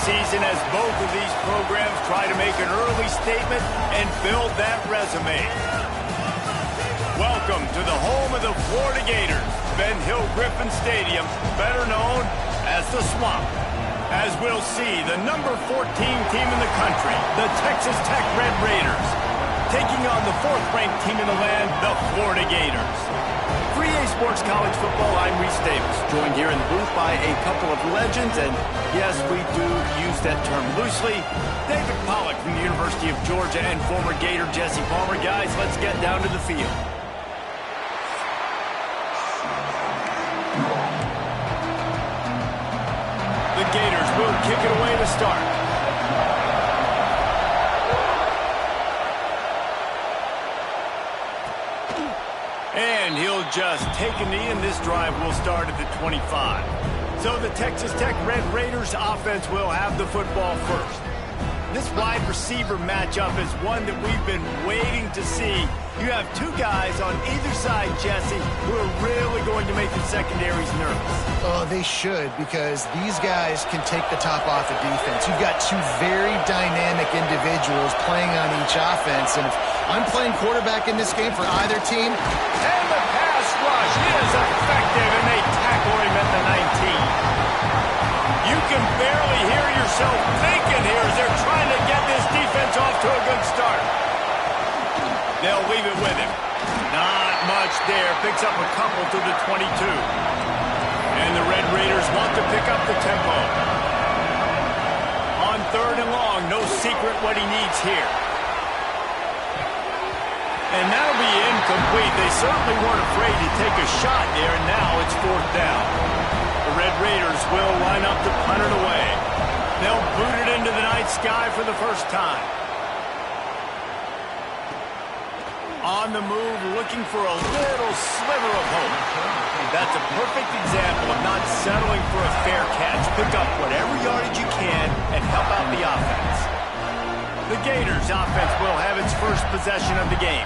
season as both of these programs try to make an early statement and build that resume. Welcome to the home of the Florida Gators, Ben Hill Griffin Stadium, better known as the Swamp. As we'll see, the number 14 team in the country, the Texas Tech Red Raiders, taking on the 4th-ranked team in the land, the Florida Gators. For EA Sports College Football, I'm Reese Davis, joined here in the booth by a couple of legends, and yes, we do use that term loosely. David Pollack from the University of Georgia and former Gator Jesse Palmer. Guys, let's get down to the field. The Gators will kick it away to start. And he'll just take a knee, and this drive will start at the 25. So the Texas Tech Red Raiders offense will have the football first. This wide receiver matchup is one that we've been waiting to see. You have two guys on either side, Jesse, who are really going to make the secondaries nervous. Oh, they should, because these guys can take the top off of defense. You've got two very dynamic individuals playing on each offense, and if I'm playing quarterback in this game for either team. And the pass rush is effective, and they tackle him at the 19. You can barely hear yourself thinking here as they're trying to get this defense off to a good start. They'll leave it with him. Not much there. Picks up a couple to the 22. And the Red Raiders want to pick up the tempo. On 3rd and long, no secret what he needs here. And that'll be incomplete. They certainly weren't afraid to take a shot there, and now it's 4th down. The Red Raiders will line up to punt it away. They'll boot it into the night sky for the first time. On the move, looking for a little sliver of hope. That's a perfect example of not settling for a fair catch. Pick up whatever yardage you can and help out the offense. The Gators offense will have its first possession of the game.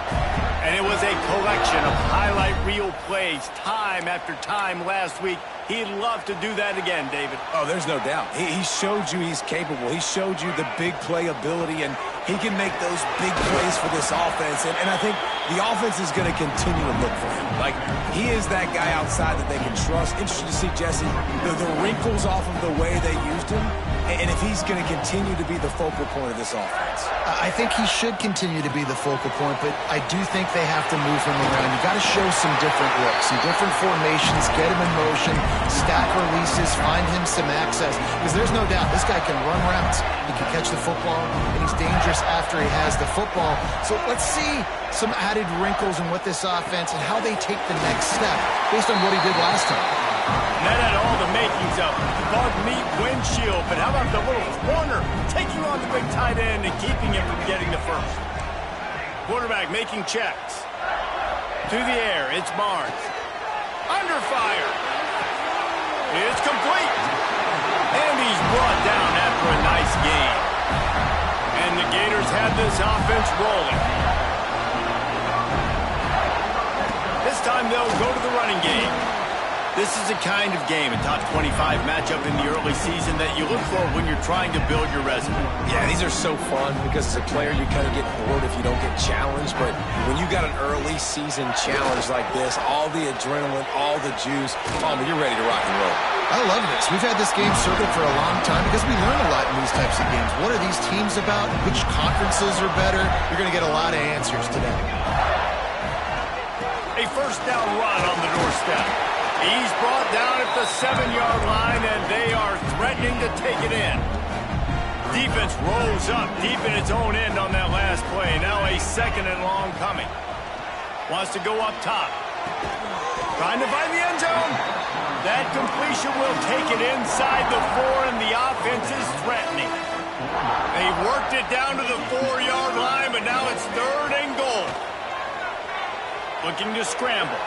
And it was a collection of highlight reel plays time after time last week. He'd love to do that again, David. Oh, there's no doubt. He showed you he's capable. He showed you the big play ability, and he can make those big plays for this offense. And I think the offense is going to continue to look for him. Like, he is that guy outside that they can trust. Interesting to see, Jesse, the wrinkles off of the way they used him, and if he's going to continue to be the focal point of this offense. I think he should continue to be the focal point, but I do think they have to move him around. You got to show some different looks, some different formations, get him in motion, stack releases, find him some access, because there's no doubt this guy can run routes, he can catch the football, and he's dangerous after he has the football. So let's see some added wrinkles in what this offense and how they take the next step based on what he did last time. That had all the makings of bug meat windshield, but how about the little corner taking on the big tight end and keeping him from getting the first? Quarterback making checks. To the air, it's Barnes. Under fire. It's complete. And he's brought down after a nice gain. And the Gators have this offense rolling. This time they'll go to the running game. This is a kind of game, a top 25 matchup in the early season that you look for when you're trying to build your resume. Yeah, these are so fun because as a player you kind of get bored if you don't get challenged, but when you got an early season challenge like this, all the adrenaline, all the juice, you're ready to rock and roll. I love this. We've had this game circled for a long time because we learn a lot in these types of games. What are these teams about? Which conferences are better? You're going to get a lot of answers today. A first down run on the doorstep. He's brought down at the 7-yard line, and they are threatening to take it in. Defense rolls up deep in its own end on that last play. Now a 2nd and long coming. Wants to go up top. Trying to find the end zone. That completion will take it inside the 4, and the offense is threatening. They worked it down to the 4-yard line, but now it's 3rd and goal. Looking to scramble.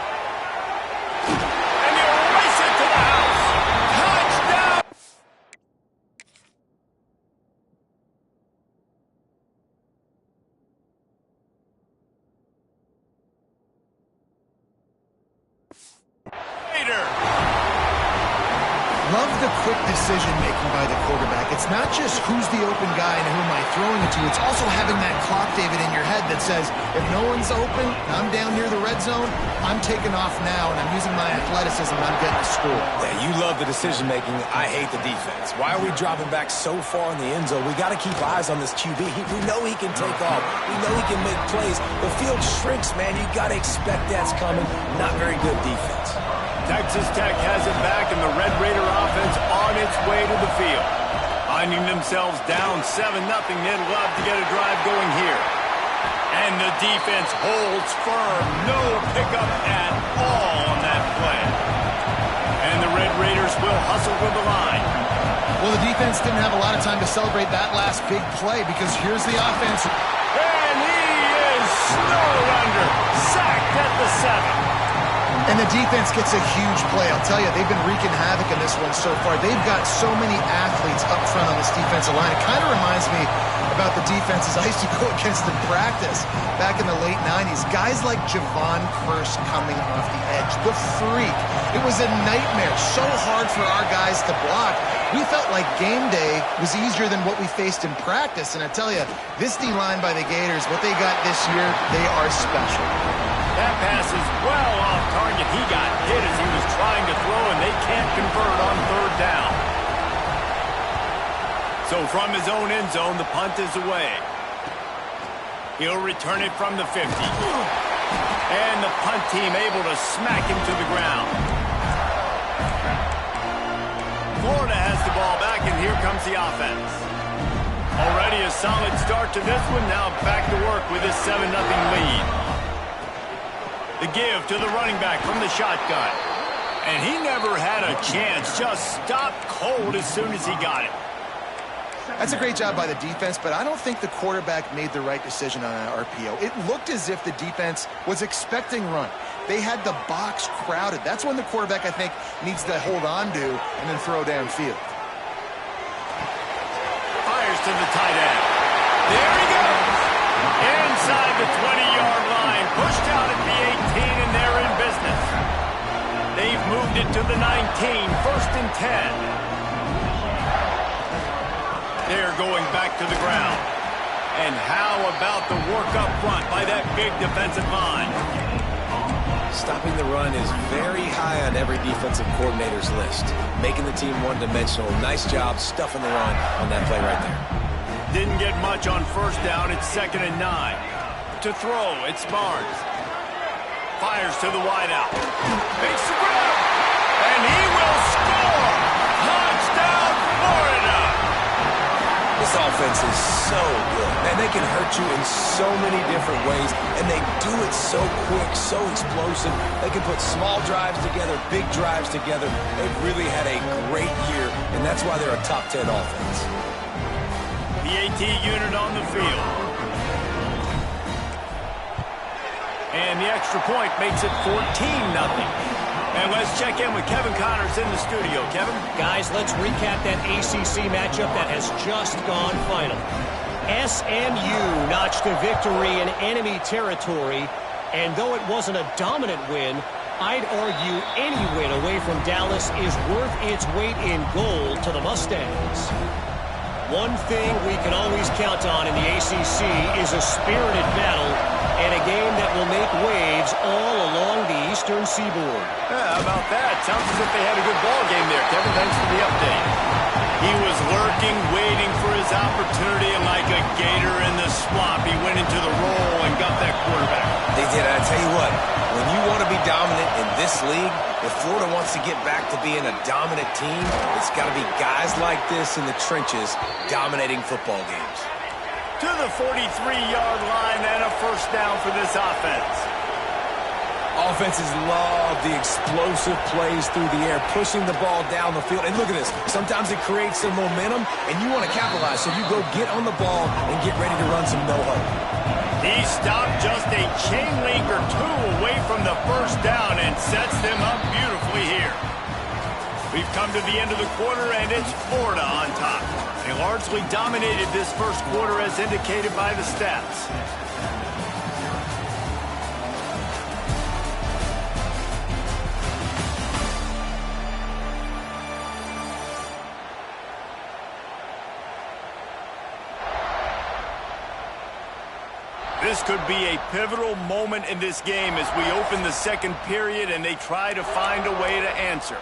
Love the quick decision-making by the quarterback. It's not just who's the open guy and who am I throwing it to. It's also having that clock, David, in your head that says, if no one's open, I'm down near the red zone, I'm taking off now, and I'm using my athleticism, and I'm getting a score. Yeah, you love the decision-making. I hate the defense. Why are we dropping back so far in the end zone? We got to keep eyes on this QB. We know he can take off. We know he can make plays. The field shrinks, man. You got to expect that's coming. Not very good defense. Texas Tech has it back, and the Red Raider offense on its way to the field. Finding themselves down 7-0, they'd love to get a drive going here. And the defense holds firm. No pickup at all on that play. And the Red Raiders will hustle to the line. Well, the defense didn't have a lot of time to celebrate that last big play because here's the offense. And he is snowed under. Sacked at the 7. And the defense gets a huge play. I'll tell you, they've been wreaking havoc in this one so far. They've got so many athletes up front on this defensive line. It kind of reminds me about the defenses I used to go against in practice back in the late 90s. Guys like Javon Curse coming off the edge. The freak. It was a nightmare. So hard for our guys to block. We felt like game day was easier than what we faced in practice. And I tell you, this D-line by the Gators, what they got this year, they are special. That pass is well off target. He got hit as he was trying to throw, and they can't convert on third down. So from his own end zone, the punt is away. He'll return it from the 50. And the punt team able to smack him to the ground. Florida has the ball back, and here comes the offense. Already a solid start to this one. Now back to work with his 7-0 lead. The give to the running back from the shotgun. And he never had a chance. Just stopped cold as soon as he got it. That's a great job by the defense, but I don't think the quarterback made the right decision on an RPO. It looked as if the defense was expecting run. They had the box crowded. That's when the quarterback, I think, needs to hold on to and then throw downfield. Fires to the tight end. There he goes. Inside the 20-yard line. Pushed out at the 18, and they're in business. They've moved it to the 19. 1st and 10. They're going back to the ground. And how about the work up front by that big defensive line? Stopping the run is very high on every defensive coordinator's list. Making the team one-dimensional. Nice job stuffing the run on that play right there. Didn't get much on 1st down. It's 2nd and 9. To throw, it's Barnes. Fires to the wideout. Makes the grab. And he will score. Touchdown, Florida. This offense is so good. Man, they can hurt you in so many different ways, and they do it so quick, so explosive. They can put small drives together, big drives together. They've really had a great year, and that's why they're a top 10 offense. The AT unit on the field. And the extra point makes it 14-0. And let's check in with Kevin Connors in the studio. Kevin? Guys, let's recap that ACC matchup that has just gone final. SMU notched a victory in enemy territory, and though it wasn't a dominant win, I'd argue any win away from Dallas is worth its weight in gold to the Mustangs. One thing we can always count on in the ACC is a spirited battle and a game that will make waves all along the Eastern Seaboard. Yeah, how about that? Sounds as if they had a good ball game there. Kevin, thanks for the update. He was lurking, waiting for his opportunity, and like a gator in the swamp, he went into the roll and got that quarterback. They did. I tell you what, when you want to be dominant in this league, if Florida wants to get back to being a dominant team, it's got to be guys like this in the trenches dominating football games. To the 43-yard line and a 1st down for this offense. Offenses love the explosive plays through the air, pushing the ball down the field. And look at this. Sometimes it creates some momentum, and you want to capitalize. So you go get on the ball and get ready to run some no-huddle. He stopped just a chain link or two away from the 1st down and sets them up beautifully here. We've come to the end of the quarter, and it's Florida on top. They largely dominated this 1st quarter as indicated by the stats. This could be a pivotal moment in this game as we open the second period and they try to find a way to answer.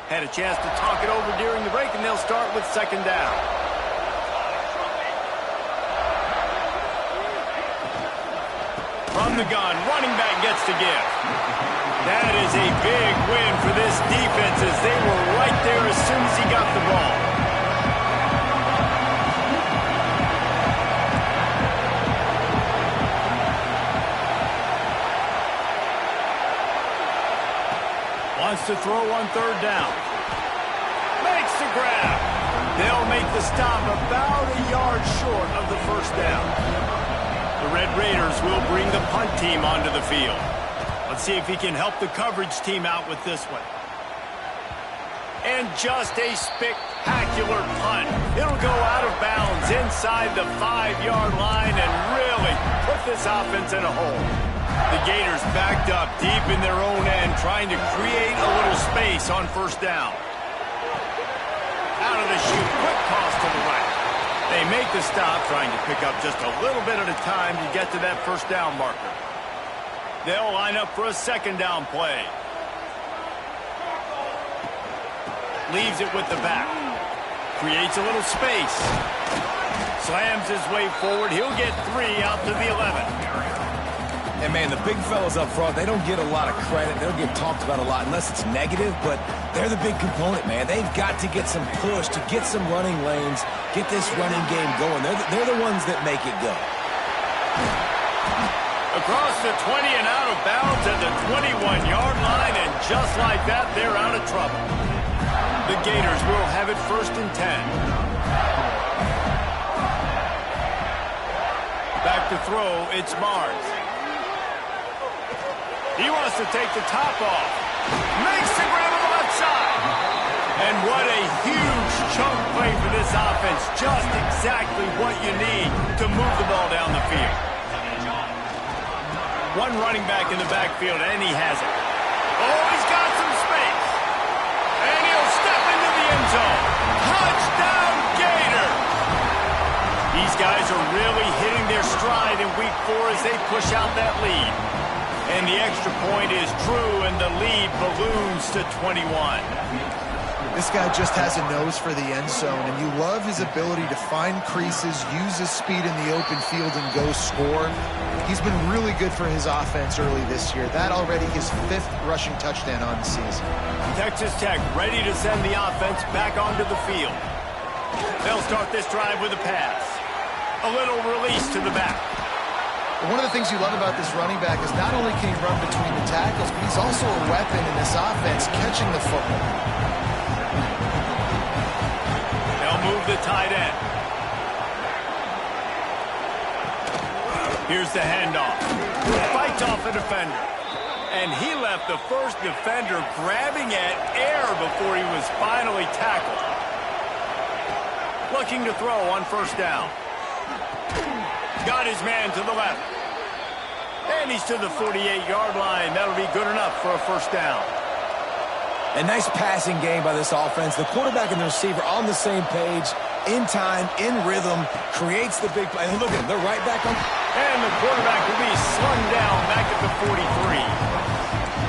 Had a chance to talk it over during the break, and they'll start with second down. From the gun, running back gets the gift. That is a big win for this defense as they were right there as soon as he got the ball. Wants to throw on third down. Makes the grab. They'll make the stop about a yard short of the first down. The Red Raiders will bring the punt team onto the field. Let's see if he can help the coverage team out with this one. And just a spectacular punt. It'll go out of bounds inside the 5-yard line and really put this offense in a hole. The Gators backed up deep in their own end, trying to create a little space on first down. Out of the chute, quick toss to the right. They make the stop, trying to pick up just a little bit at a time to get to that first down marker. They'll line up for a second down play. Leaves it with the back. Creates a little space. Slams his way forward. He'll get 3 out to the 11. And, man, the big fellas up front, they don't get a lot of credit. They don't get talked about a lot unless it's negative, but they're the big component, man. They've got to get some push, to get some running lanes, get this running game going. They're the ones that make it go. Across the 20 and out of bounds at the 21-yard line, and just like that, they're out of trouble. The Gators will have it first and 10. Back to throw, it's Mars. He wants to take the top off. Makes the grab on the left side. And what a huge chunk play for this offense. Just exactly what you need to move the ball down the field. One running back in the backfield, and he has it. Oh, he's got some space. And he'll step into the end zone. Touchdown, Gator! These guys are really hitting their stride in week 4 as they push out that lead. And the extra point is true, and the lead balloons to 21. This guy just has a nose for the end zone, and you love his ability to find creases, use his speed in the open field, and go score. He's been really good for his offense early this year. That already his 5th rushing touchdown on the season. Texas Tech ready to send the offense back onto the field. They'll start this drive with a pass. A little release to the back. One of the things you love about this running back is not only can he run between the tackles, but he's also a weapon in this offense, catching the football. They'll move the tight end. Here's the handoff. Fights off a defender. And he left the first defender grabbing at air before he was finally tackled. Looking to throw on first down. Got his man to the left. And he's to the 48-yard line. That'll be good enough for a first down. A nice passing game by this offense. The quarterback and the receiver on the same page, in time, in rhythm, creates the big play. Look at them. They're right back on. And the quarterback will be slung down back at the 43.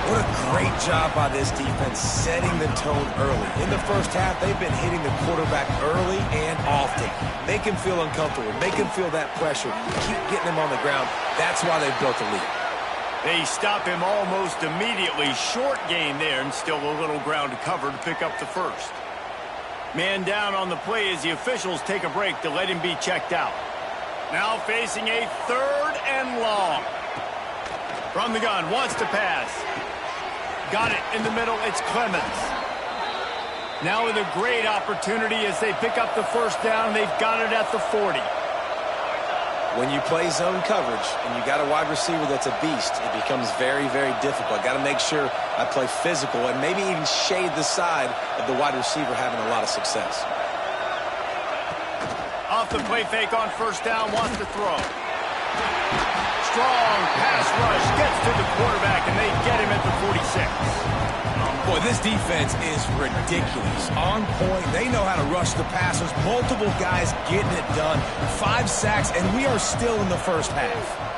What a great job by this defense setting the tone early. In the first half, they've been hitting the quarterback early and often. Make him feel uncomfortable. Make him feel that pressure. Keep getting him on the ground. That's why they've built a lead. They stop him almost immediately. Short gain there, and still a little ground to cover to pick up the first. Man down on the play as the officials take a break to let him be checked out. Now facing a 3rd and long. From the gun, wants to pass. Got it in the middle, it's Clemens. Now with a great opportunity as they pick up the first down, they've got it at the 40. When you play zone coverage and you got a wide receiver that's a beast, it becomes very, very difficult. Got to make sure I play physical and maybe even shade the side of the wide receiver having a lot of success. Off the play fake on first down, wants to throw. Strong pass rush, gets to the quarterback, and they get him at the 46. Boy, this defense is ridiculous. On point, they know how to rush the passers. Multiple guys getting it done. 5 sacks, and we are still in the first half.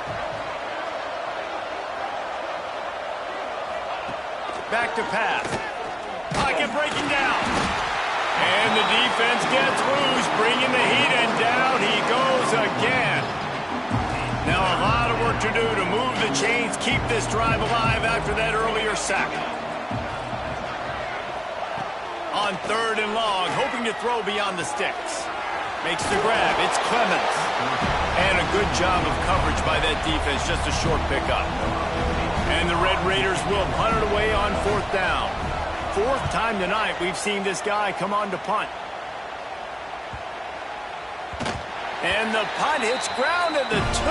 Back to pass. Pocket breaking down. And the defense gets loose, bringing the heat, and down he goes again. Now a lot of work to do to move the chains, keep this drive alive after that earlier sack. On 3rd and long, hoping to throw beyond the sticks. Makes the grab. It's Clemens. And a good job of coverage by that defense, just a short pickup. And the Red Raiders will punt it away on 4th down. 4th time tonight we've seen this guy come on to punt. And the punt hits ground at the 2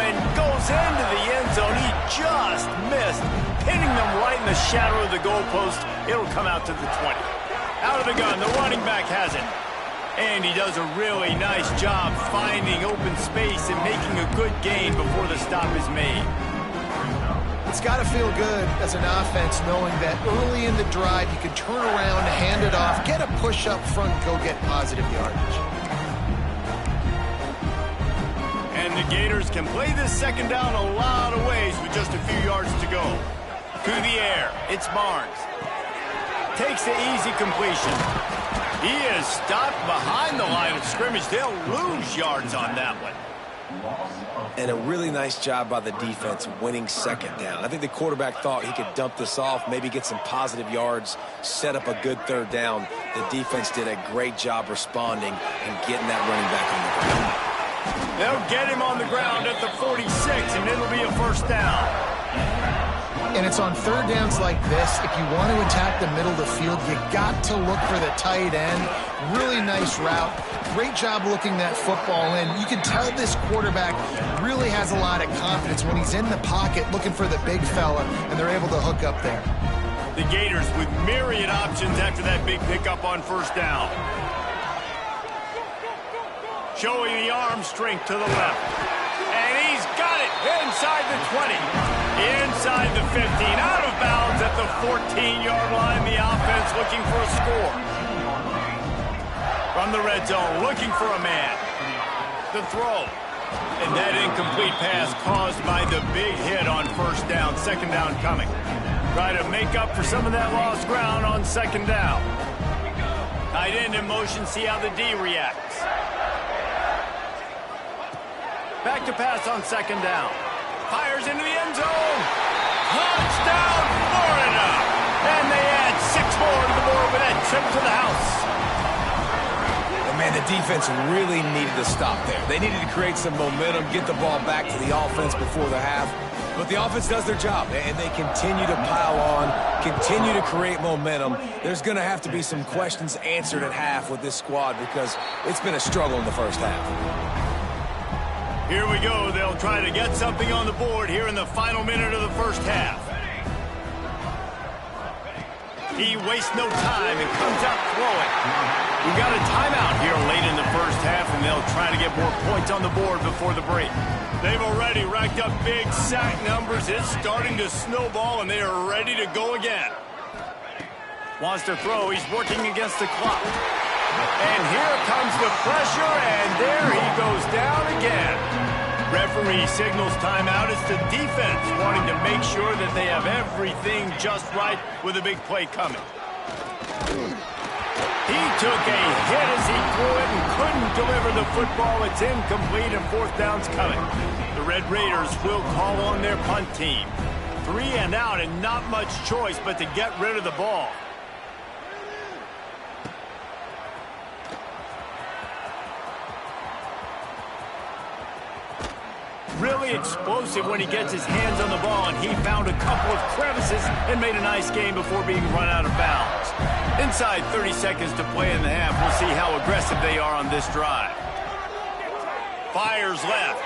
and goes into the end zone. He just missed, pinning them right in the shadow of the goalpost. It'll come out to the 20. Out of the gun, the running back has it. And he does a really nice job finding open space and making a good gain before the stop is made. It's got to feel good as an offense knowing that early in the drive you can turn around, hand it off, get a push up front, go get positive yardage. And the Gators can play this 2nd down a lot of ways with just a few yards to go. To the air, it's Barnes. Takes the easy completion. He is stopped behind the line of scrimmage. They'll lose yards on that one. And a really nice job by the defense winning 2nd down. I think the quarterback thought he could dump this off, maybe get some positive yards, set up a good 3rd down. The defense did a great job responding and getting that running back on the ground. They'll get him on the ground at the 46, and it'll be a 1st down. And it's on 3rd downs like this. If you want to attack the middle of the field, you got to look for the tight end. Really nice route. Great job looking that football in. You can tell this quarterback really has a lot of confidence when he's in the pocket looking for the big fella, and they're able to hook up there. The Gators with myriad options after that big pickup on 1st down. Showing the arm strength to the left. And he's got it inside the 20. Inside the 15. Out of bounds at the 14-yard line. The offense looking for a score. From the red zone, looking for a man. The throw. And that incomplete pass caused by the big hit on 1st down. 2nd down coming. Try to make up for some of that lost ground on 2nd down. Tight end in motion, see how the D reacts. Back to pass on 2nd down. Fires into the end zone. Touchdown, Florida. And they add 6 more to the board with that trip to the house. But man, the defense really needed to stop there. They needed to create some momentum, get the ball back to the offense before the half. But the offense does their job, and they continue to pile on, continue to create momentum. There's going to have to be some questions answered at half with this squad because it's been a struggle in the 1st half. Here we go. They'll try to get something on the board here in the final minute of the 1st half. He wastes no time and comes out throwing. We've got a timeout here late in the 1st half, and they'll try to get more points on the board before the break. They've already racked up big sack numbers. It's starting to snowball, and they are ready to go again. Wants to throw. He's working against the clock. And here comes the pressure, and there he goes down again. Referee signals timeout. It's the defense wanting to make sure that they have everything just right with a big play coming. He took a hit as he threw it and couldn't deliver the football. It's incomplete, and 4th down's coming. The Red Raiders will call on their punt team. 3 and out, and not much choice but to get rid of the ball. Really explosive when he gets his hands on the ball, and he found a couple of crevices and made a nice game before being run out of bounds. Inside 30 seconds to play in the half. We'll see how aggressive they are on this drive. Fires left.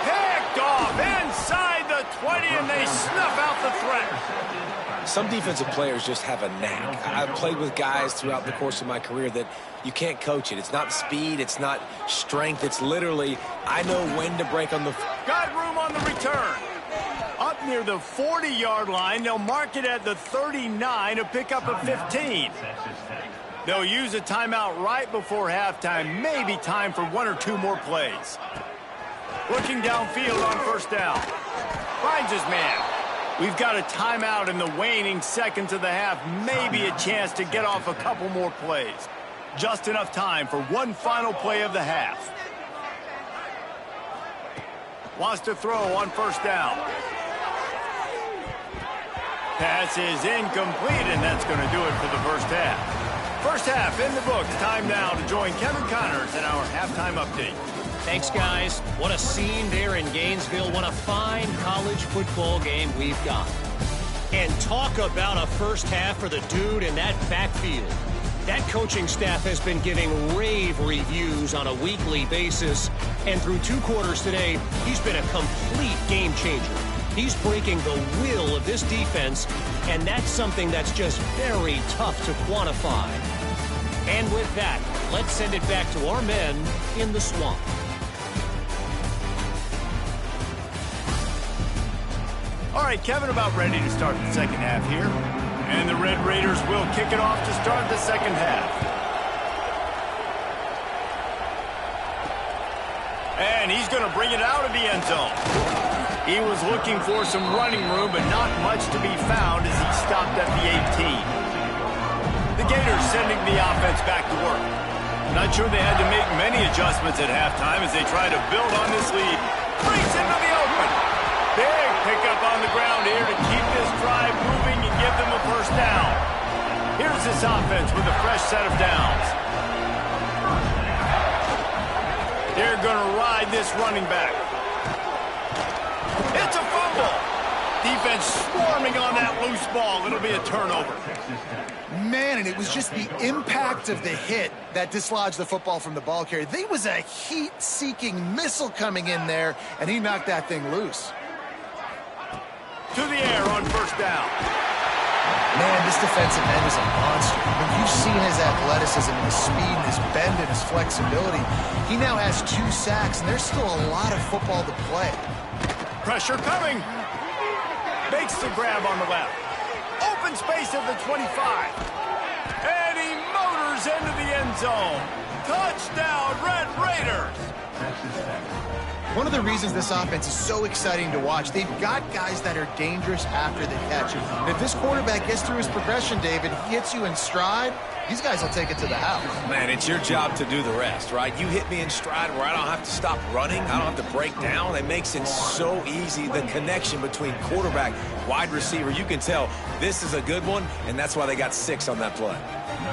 Picked off inside the 20, and they snuff out the threat. Some defensive players just have a knack. I've played with guys throughout the course of my career that you can't coach it. It's not speed. It's not strength. It's literally, I know when to break on the... Got room on the return. Up near the 40-yard line. They'll mark it at the 39 to pick up a 15. They'll use a timeout right before halftime. Maybe time for 1 or 2 more plays. Looking downfield on 1st down. Finds his man. We've got a timeout in the waning seconds of the half. Maybe a chance to get off a couple more plays. Just enough time for one final play of the half. Wants to throw on first down. Pass is incomplete, and that's going to do it for the first half. First half in the books. Time now to join Kevin Connors in our halftime update. Thanks, guys. What a scene there in Gainesville. What a fine college football game we've got. And talk about a first half for the dude in that backfield. That coaching staff has been giving rave reviews on a weekly basis. And through 2 quarters today, he's been a complete game changer. He's breaking the will of this defense, and that's something that's just very tough to quantify. And with that, let's send it back to our men in the swamp. All right, Kevin, about ready to start the second half here. And the Red Raiders will kick it off to start the second half. And he's going to bring it out of the end zone. He was looking for some running room, but not much to be found as he stopped at the 18. The Gators sending the offense back to work. Not sure they had to make many adjustments at halftime as they try to build on this lead. Breaks into the open. Big pickup on the ground here to keep this drive moving and give them a first down. Here's this offense with a fresh set of downs. They're going to ride this running back. It's a fumble. Defense swarming on that loose ball. It'll be a turnover. Man, and it was just the impact of the hit that dislodged the football from the ball carrier. There was a heat-seeking missile coming in there, and he knocked that thing loose. To the air on first down. Man, this defensive end is a monster. I mean, you've seen his athleticism and his speed and his bend and his flexibility. He now has 2 sacks, and there's still a lot of football to play. Pressure coming. Makes the grab on the left. Open space at the 25. And he motors into the end zone. Touchdown, Red Raiders. One of the reasons this offense is so exciting to watch, they've got guys that are dangerous after the catch. And if this quarterback gets through his progression, David, he hits you in stride, these guys will take it to the house. Man, it's your job to do the rest, right? You hit me in stride where I don't have to stop running. I don't have to break down. It makes it so easy. The connection between quarterback, wide receiver, you can tell this is a good one, and that's why they got 6 on that play.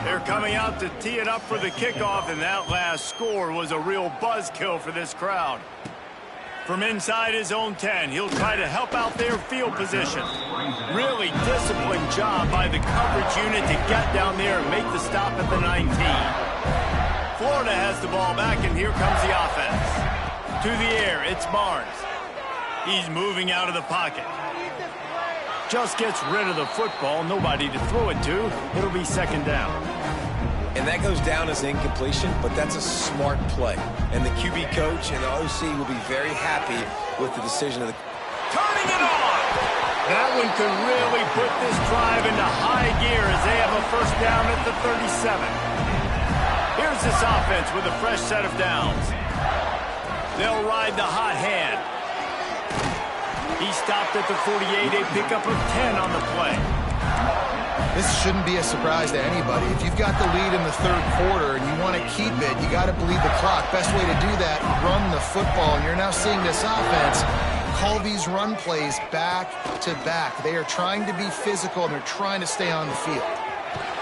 They're coming out to tee it up for the kickoff, and that last score was a real buzzkill for this crowd. From inside his own 10, he'll try to help out their field position. Really disciplined job by the coverage unit to get down there and make the stop at the 19. Florida has the ball back, and here comes the offense. To the air, it's Barnes. He's moving out of the pocket. Just gets rid of the football, nobody to throw it to. It'll be second down. And that goes down as incompletion, but that's a smart play. And the QB coach and the OC will be very happy with the decision of the... Turning it on! That one could really put this drive into high gear as they have a first down at the 37. Here's this offense with a fresh set of downs. They'll ride the hot hand. He stopped at the 48, a pickup of 10 on the play. This shouldn't be a surprise to anybody. If you've got the lead in the 3rd quarter and you want to keep it, you got to bleed the clock. Best way to do that, run the football. And you're now seeing this offense call these run plays back to back. They are trying to be physical, and they're trying to stay on the field.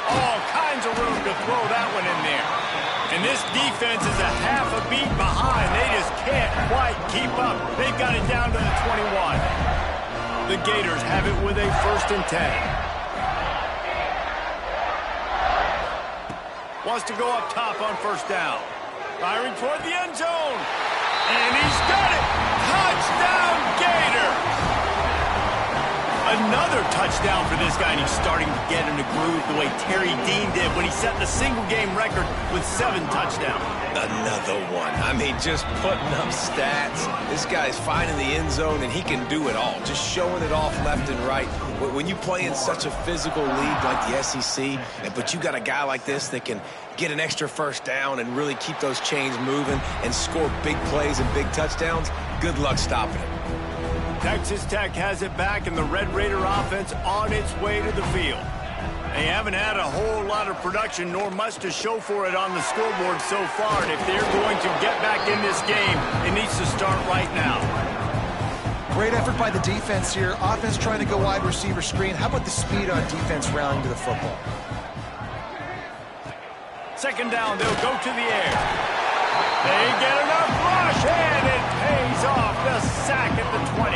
All kinds of room to throw that one in there. And this defense is a half a beat behind. They just can't quite keep up. They've got it down to the 21. The Gators have it with a 1st and 10. Wants to go up top on first down. Firing toward the end zone. And he's got it. Touchdown, Gators. Another touchdown for this guy, and he's starting to get in the groove the way Terry Dean did when he set the single-game record with 7 touchdowns. Another one. I mean, just putting up stats. This guy's finding the end zone, and he can do it all. Just showing it off left and right. When you play in such a physical league like the SEC, but you got a guy like this that can get an extra first down and really keep those chains moving and score big plays and big touchdowns, good luck stopping it. Texas Tech has it back, and the Red Raider offense on its way to the field. They haven't had a whole lot of production, nor much to show for it on the scoreboard so far. And if they're going to get back in this game, it needs to start right now. Great effort by the defense here. Offense trying to go wide receiver screen. How about the speed on defense rallying to the football? Second down, they'll go to the air. They get enough rush, and it pays off. The sack at the 20.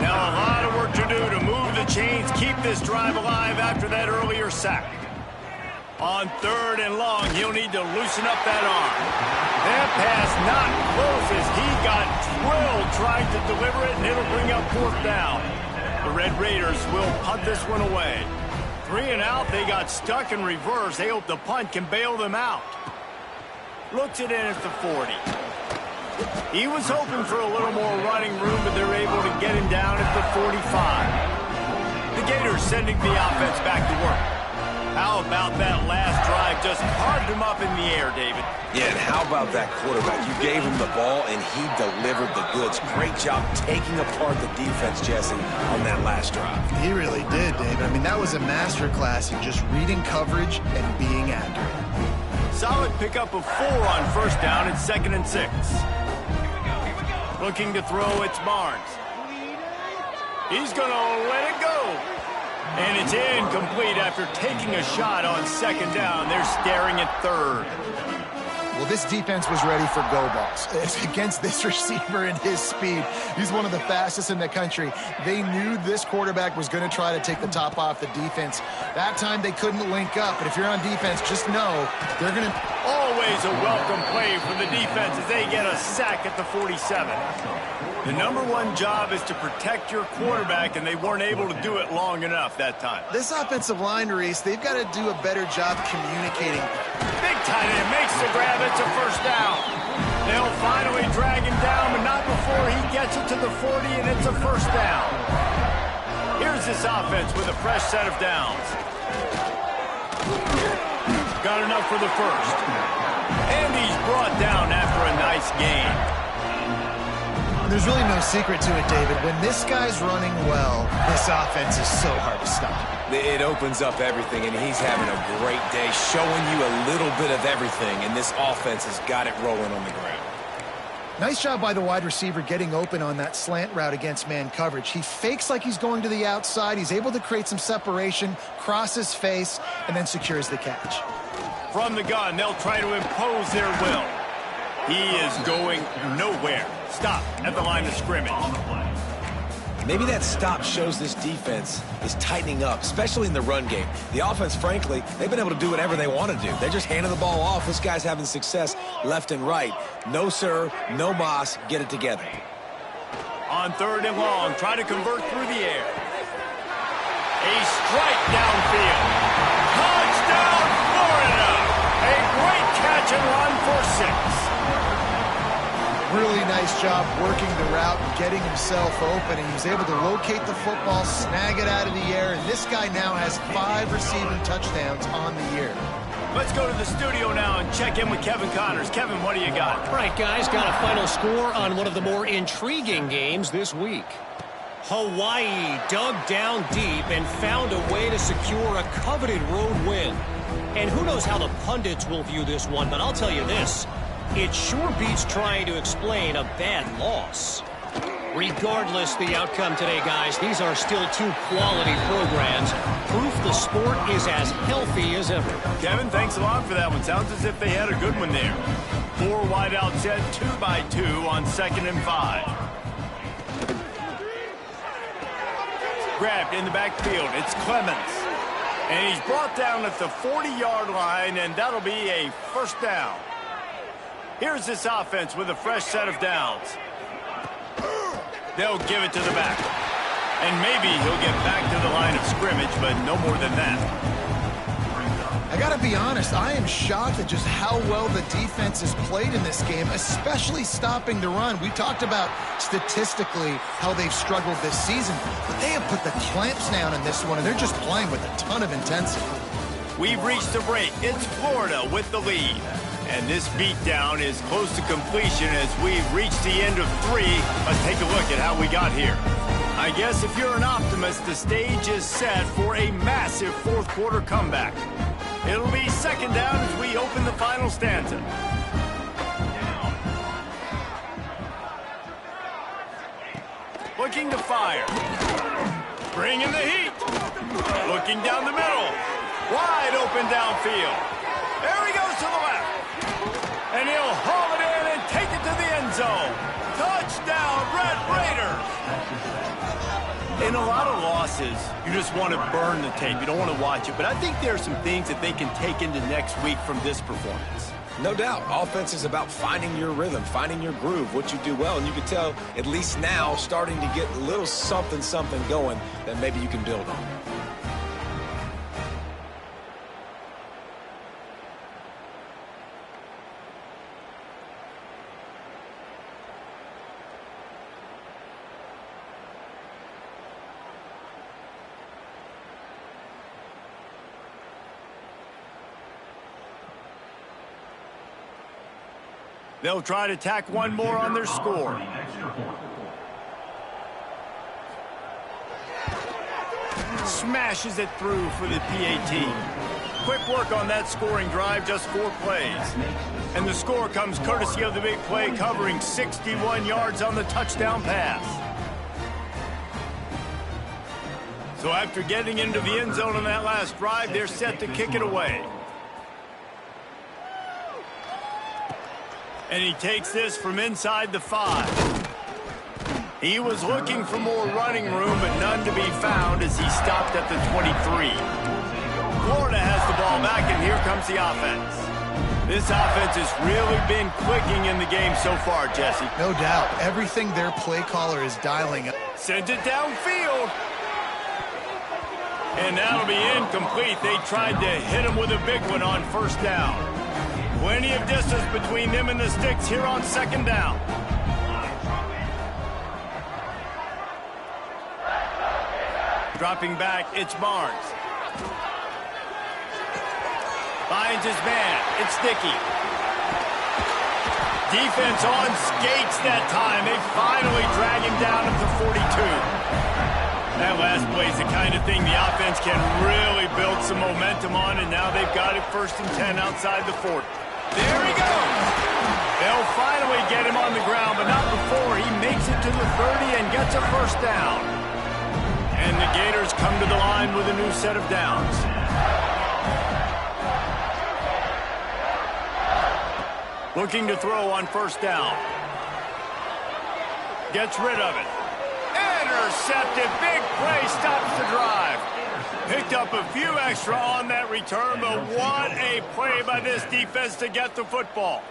Now a lot of work to do to move the chains, keep this drive alive after that earlier sack. On 3rd and long, he'll need to loosen up that arm. That pass not close as he got drilled trying to deliver it, and it'll bring up 4th down. The Red Raiders will punt this one away. 3 and out, they got stuck in reverse. They hope the punt can bail them out. Looks it in at the 40. He was hoping for a little more running room, but they're able to get him down at the 45. The Gators sending the offense back to work. How about that last drive? Just carved him up in the air, David. Yeah, and how about that quarterback? You gave him the ball, and he delivered the goods. Great job taking apart the defense, Jesse, on that last drive. He really did, David. I mean, that was a masterclass in just reading coverage and being accurate. Solid pickup of 4 on 1st down at 2nd and 6. Looking to throw, it's Barnes. He's going to let it go. And it's incomplete after taking a shot on 2nd down. They're staring at 3rd. Well, this defense was ready for go balls. It's against this receiver and his speed. He's one of the fastest in the country. They knew this quarterback was going to try to take the top off the defense. That time they couldn't link up, but if you're on defense, just know they're going to... Always a welcome play for the defense as they get a sack at the 47. The #1 job is to protect your quarterback, and they weren't able to do it long enough that time. This offensive line, Reese, they've got to do a better job communicating. Big tight end makes the grab. It's a 1st down. They'll finally drag him down, but not before he gets it to the 40, and it's a 1st down. Here's this offense with a fresh set of downs. Got enough for the 1st. And he's brought down after a nice gain. There's really no secret to it, David. When this guy's running well, this offense is so hard to stop. It opens up everything, and he's having a great day, showing you a little bit of everything, and this offense has got it rolling on the ground. Nice job by the wide receiver getting open on that slant route against man coverage. He fakes like he's going to the outside. He's able to create some separation, cross his face, and then secures the catch. From the gun, they'll try to impose their will. He is going nowhere. Stop at the line of scrimmage. Maybe that stop shows this defense is tightening up, especially in the run game. The offense, frankly, they've been able to do whatever they want to do. They're just handing the ball off. This guy's having success left and right. No, sir, no mas, get it together. On 3rd and long, try to convert through the air. A strike downfield. Touchdown, Florida! A great catch and run for 6. Really nice job working the route and getting himself open. And he was able to locate the football, snag it out of the air, and this guy now has 5 receiving touchdowns on the year. Let's go to the studio now and check in with Kevin Connors. Kevin, what do you got? All right, guys, got a final score on one of the more intriguing games this week. Hawaii dug down deep and found a way to secure a coveted road win. And who knows how the pundits will view this one, but I'll tell you this. It sure beats trying to explain a bad loss. Regardless the outcome today, guys, these are still 2 quality programs. Proof the sport is as healthy as ever. Kevin, thanks a lot for that one. Sounds as if they had a good one there. 4 wideout set, 2 by 2 on 2nd and 5. Grabbed in the backfield. It's Clemens. And he's brought down at the 40-yard line, and that'll be a 1st down. Here's this offense with a fresh set of downs. They'll give it to the back. And maybe he'll get back to the line of scrimmage, but no more than that. I got to be honest, I am shocked at just how well the defense has played in this game, especially stopping the run. We talked about statistically how they've struggled this season, but they have put the clamps down in this one, and they're just playing with a ton of intensity. We've reached the break. It's Florida with the lead. And this beatdown is close to completion as we've reached the end of 3. Let's take a look at how we got here. I guess if you're an optimist, the stage is set for a massive fourth quarter comeback. It'll be second down as we open the final stanza. Looking to fire. Bringing the heat. Looking down the middle. Wide open downfield. There he goes to the left. And he'll haul it in and take it to the end zone. Touchdown, Red Raiders. In a lot of losses, you just want to burn the tape. You don't want to watch it. But I think there are some things that they can take into next week from this performance. No doubt. Offense is about finding your rhythm, finding your groove, what you do well. And you can tell, at least now, starting to get a little something going that maybe you can build on. They'll try to tack one more on their score. Smashes it through for the PAT. Quick work on that scoring drive, just 4 plays. And the score comes courtesy of the big play, covering 61 yards on the touchdown pass. So after getting into the end zone on that last drive, they're set to kick it away. And he takes this from inside the 5. He was looking for more running room, but none to be found as he stopped at the 23. Florida has the ball back, and here comes the offense. This offense has really been clicking in the game so far, Jesse. No doubt. Everything their play caller is dialing up. Sent it downfield. And that'll be incomplete. They tried to hit him with a big one on first down. Plenty of distance between them and the sticks here on second down. Dropping back, it's Barnes. Finds his man. It's Dickey. Defense on skates that time. They finally drag him down at the 42. That last play is the kind of thing the offense can really build some momentum on, and now they've got it 1st and 10 outside the 40. There he goes. They'll finally get him on the ground, but not before he makes it to the 30 and gets a first down. And the Gators come to the line with a new set of downs. Looking to throw on first down. Gets rid of it. Intercepted. Big play stops the drive. Picked up a few extra on that return, but what a play by this defense to get the football.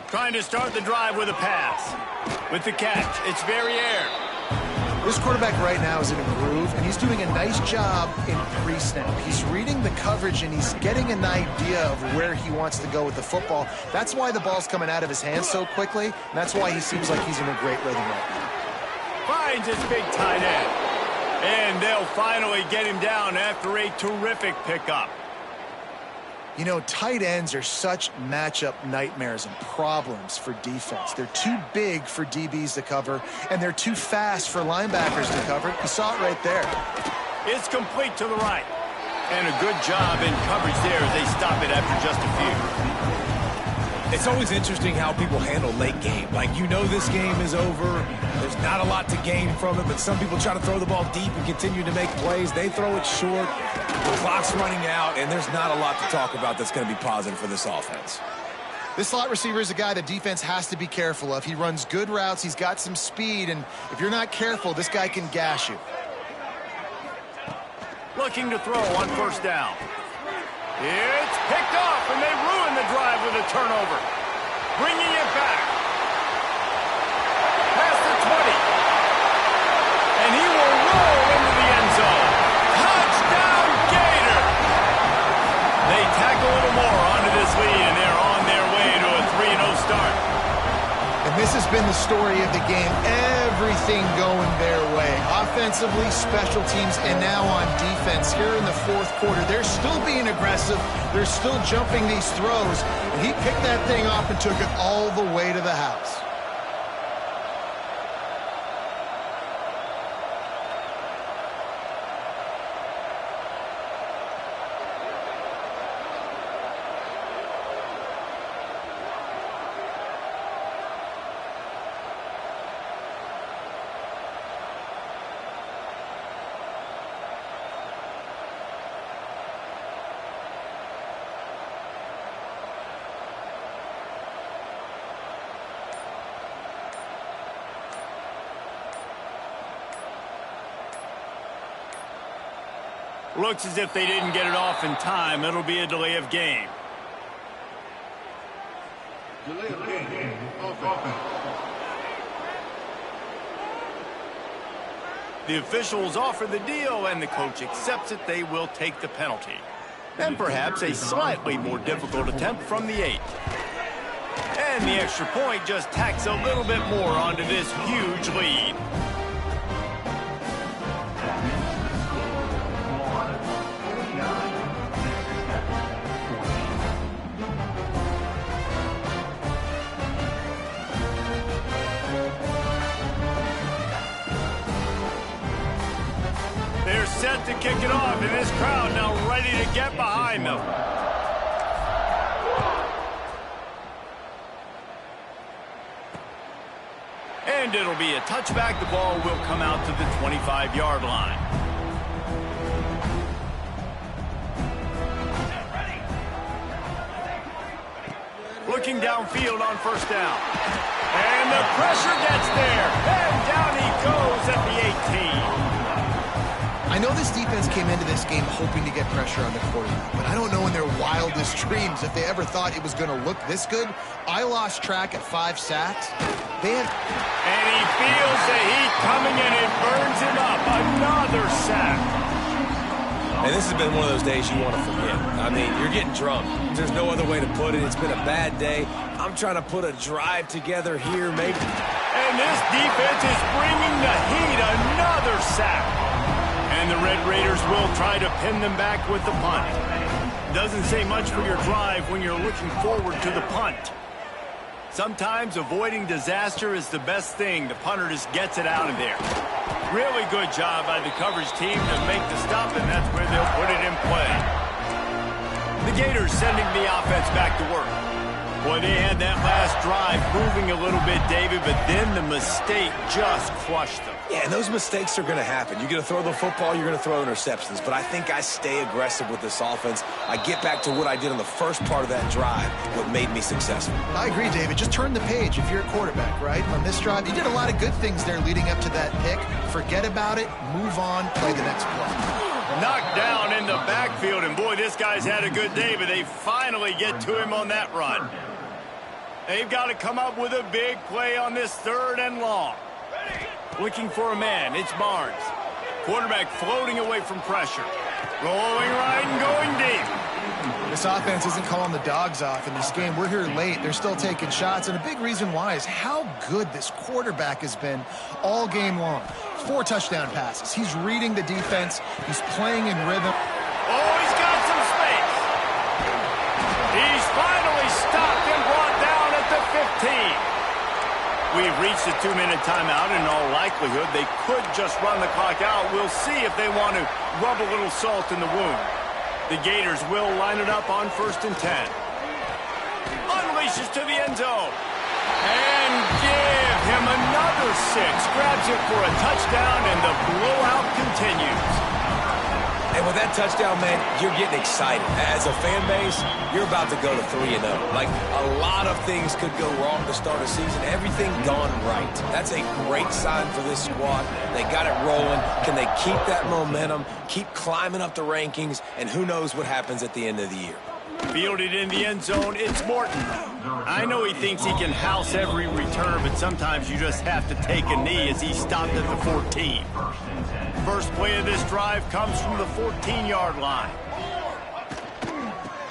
Trying to start the drive with a pass. With the catch, it's Verrier. This quarterback right now is in a groove, and he's doing a nice job in pre-snap. He's reading the coverage, and he's getting an idea of where he wants to go with the football. That's why the ball's coming out of his hands so quickly, and that's why he seems like he's in a great rhythm right now. Finds his big tight end. And they'll finally get him down after a terrific pickup. You know, tight ends are such matchup nightmares and problems for defense. They're too big for DBs to cover, and they're too fast for linebackers to cover. You saw it right there. It's complete to the right. And a good job in coverage there as they stop it after just a few. It's always interesting how people handle late game. Like, you know this game is over. There's not a lot to gain from it, but some people try to throw the ball deep and continue to make plays. They throw it short. The clock's running out, and there's not a lot to talk about that's going to be positive for this offense. This slot receiver is a guy the defense has to be careful of. He runs good routes. He's got some speed, and if you're not careful, this guy can gash you. Looking to throw on first down. It's picked off, and they ruin the drive with a turnover. Bringing it back. Past the 20. And he will roll into the end zone. Touchdown, Gator! They tack a little more onto this lead, and they're on their way to a 3-0 start. And this has been the story of the game. Everything going their way. Offensively, special teams, and now on defense here in the fourth quarter. They're still being aggressive. They're still jumping these throws. And he picked that thing off and took it all the way to the house. Looks as if they didn't get it off in time. It'll be a delay of game. Delay of game. Offense. The officials offer the deal, and the coach accepts it. They will take the penalty. And perhaps a slightly more difficult attempt from the 8. And the extra point just tacks a little bit more onto this huge lead. They're set to kick it off, and this crowd now ready to get behind them. And it'll be a touchback. The ball will come out to the 25-yard line. Looking downfield on first down. And the pressure gets there. And down he goes at the 18. I know this defense came into this game hoping to get pressure on the quarterback, but I don't know in their wildest dreams if they ever thought it was going to look this good. I lost track at 5 sacks. And he feels the heat coming, and it burns him up. Another sack. And this has been one of those days you want to forget. I mean, you're getting drunk. There's no other way to put it. It's been a bad day. I'm trying to put a drive together here, maybe. And this defense is bringing the heat. Another sack. And the Red Raiders will try to pin them back with the punt. Doesn't say much for your drive when you're looking forward to the punt. Sometimes avoiding disaster is the best thing. The punter just gets it out of there. Really good job by the coverage team to make the stop, and that's where they'll put it in play. The Gators sending the offense back to work. Boy, they had that last drive moving a little bit, David, but then the mistake just crushed them. Yeah, and those mistakes are going to happen. You're going to throw the football, you're going to throw interceptions. But I think I stay aggressive with this offense. I get back to what I did on the first part of that drive, what made me successful. I agree, David. Just turn the page if you're a quarterback, right? On this drive, you did a lot of good things there leading up to that pick. Forget about it, move on, play the next play. Knocked down in the backfield, and boy, this guy's had a good day, but they finally get to him on that run. They've got to come up with a big play on this 3rd and long. Looking for a man, it's Barnes. Quarterback floating away from pressure. Rolling right and going deep. This offense isn't calling the dogs off in this game. We're here late. They're still taking shots, and a big reason why is how good this quarterback has been all game long. 4 touchdown passes. He's reading the defense. He's playing in rhythm. Oh, he's got some space. He's finally stopped and brought down at the 15. We've reached the 2-minute timeout. In all likelihood, they could just run the clock out. We'll see if they want to rub a little salt in the wound. The Gators will line it up on 1st and 10. Unleashes to the end zone. And give him another 6. Grabs it for a touchdown, and the blowout continues. And with that touchdown, man, you're getting excited. As a fan base, you're about to go to 3-0. Like, a lot of things could go wrong to start a season. Everything gone right. That's a great sign for this squad. They got it rolling. Can they keep that momentum, keep climbing up the rankings, and who knows what happens at the end of the year? Fielded in the end zone, it's Morton. I know he thinks he can house every return, but sometimes you just have to take a knee as he stopped at the 14. First play of this drive comes from the 14-yard line.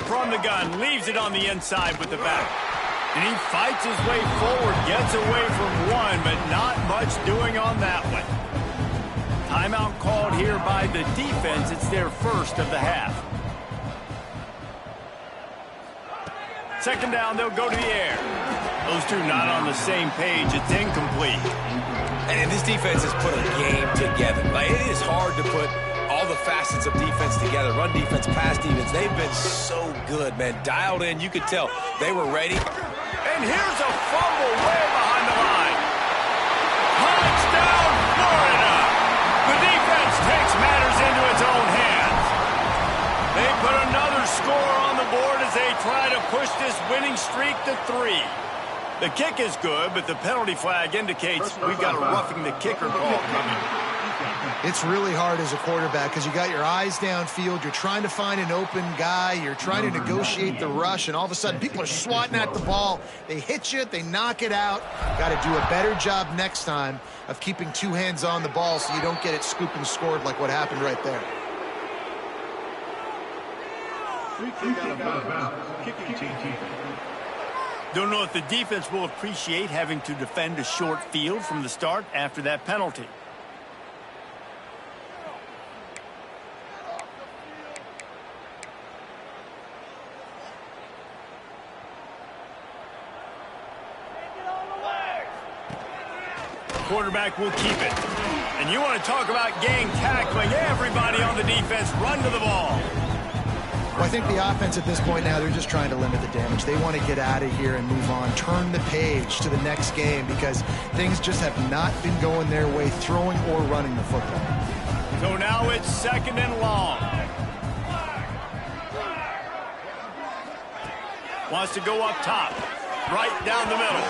From the gun, leaves it on the inside with the back. And he fights his way forward, gets away from one, but not much doing on that one. Timeout called here by the defense. It's their first of the half. 2nd down, they'll go to the air. Those two not on the same page. It's incomplete. And this defense has put a game together. Like, it is hard to put all the facets of defense together. Run defense, pass defense. They've been so good, man. Dialed in. You could tell they were ready. And here's a fumble way behind the line. Touchdown, Florida. The defense takes matters into its own hands. They put another score on the board as they try to push this winning streak to 3. The kick is good, but the penalty flag indicates we've got a roughing the kicker call coming. It's really hard as a quarterback because you got your eyes downfield. You're trying to find an open guy. You're trying to negotiate the rush, and all of a sudden people are swatting at the ball. They hit you. They knock it out. Got to do a better job next time of keeping two hands on the ball so you don't get it scooped and scored like what happened right there. Don't know if the defense will appreciate having to defend a short field from the start after that penalty. Quarterback will keep it. And you want to talk about gang tackling. Everybody on the defense run to the ball. Well, I think the offense at this point now, they're just trying to limit the damage. They want to get out of here and move on, turn the page to the next game because things just have not been going their way, throwing or running the football. So now it's 2nd and long. Wants to go up top. Right down the middle.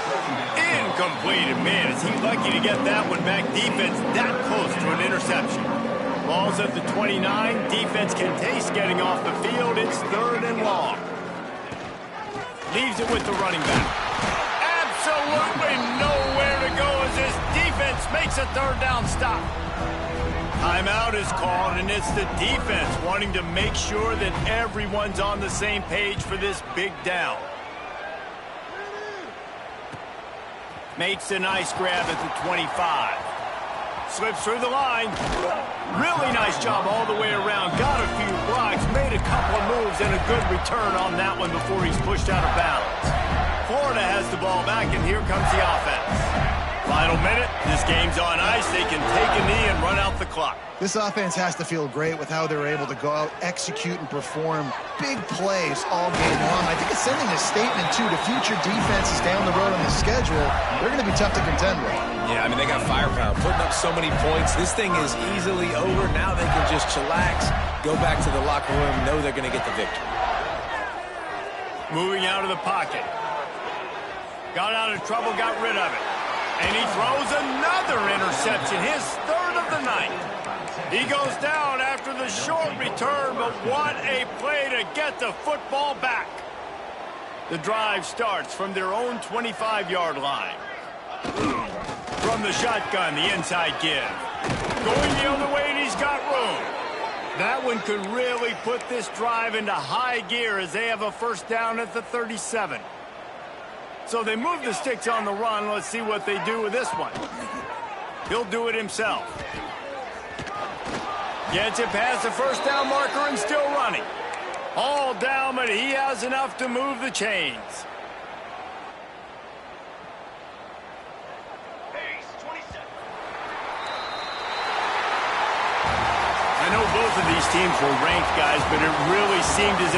Incomplete. Man, is he lucky to get that one back. Defense that close to an interception. Ball's at the 29. Defense can taste getting off the field. It's 3rd and long. Leaves it with the running back. Absolutely nowhere to go as this defense makes a 3rd down stop. Timeout is called, and it's the defense wanting to make sure that everyone's on the same page for this big down. Makes a nice grab at the 25. Slips through the line. Really nice job all the way around. Got a few blocks, made a couple of moves, and a good return on that one before he's pushed out of bounds. Florida has the ball back, and here comes the offense. Final minute. This game's on ice. They can take a knee and run out the clock. This offense has to feel great with how they're able to go out, execute, and perform big plays all game long. I think it's sending a statement, too, to future defenses down the road on the schedule. They're going to be tough to contend with. Yeah, I mean, they got firepower, putting up so many points. This thing is easily over. Now they can just chillax, go back to the locker room, know they're going to get the victory. Moving out of the pocket. Got out of trouble, got rid of it. And he throws another interception, his 3rd of the night. He goes down after the short return, but what a play to get the football back. The drive starts from their own 25-yard line. From the shotgun, the inside give. Going the other way, and he's got room. That one could really put this drive into high gear as they have a 1st down at the 37. So they move the sticks on the run. Let's see what they do with this one. He'll do it himself. Gets it past the 1st down marker and still running. All down, but he has enough to move the chains. I know both of these teams were ranked, guys, but it really seemed as if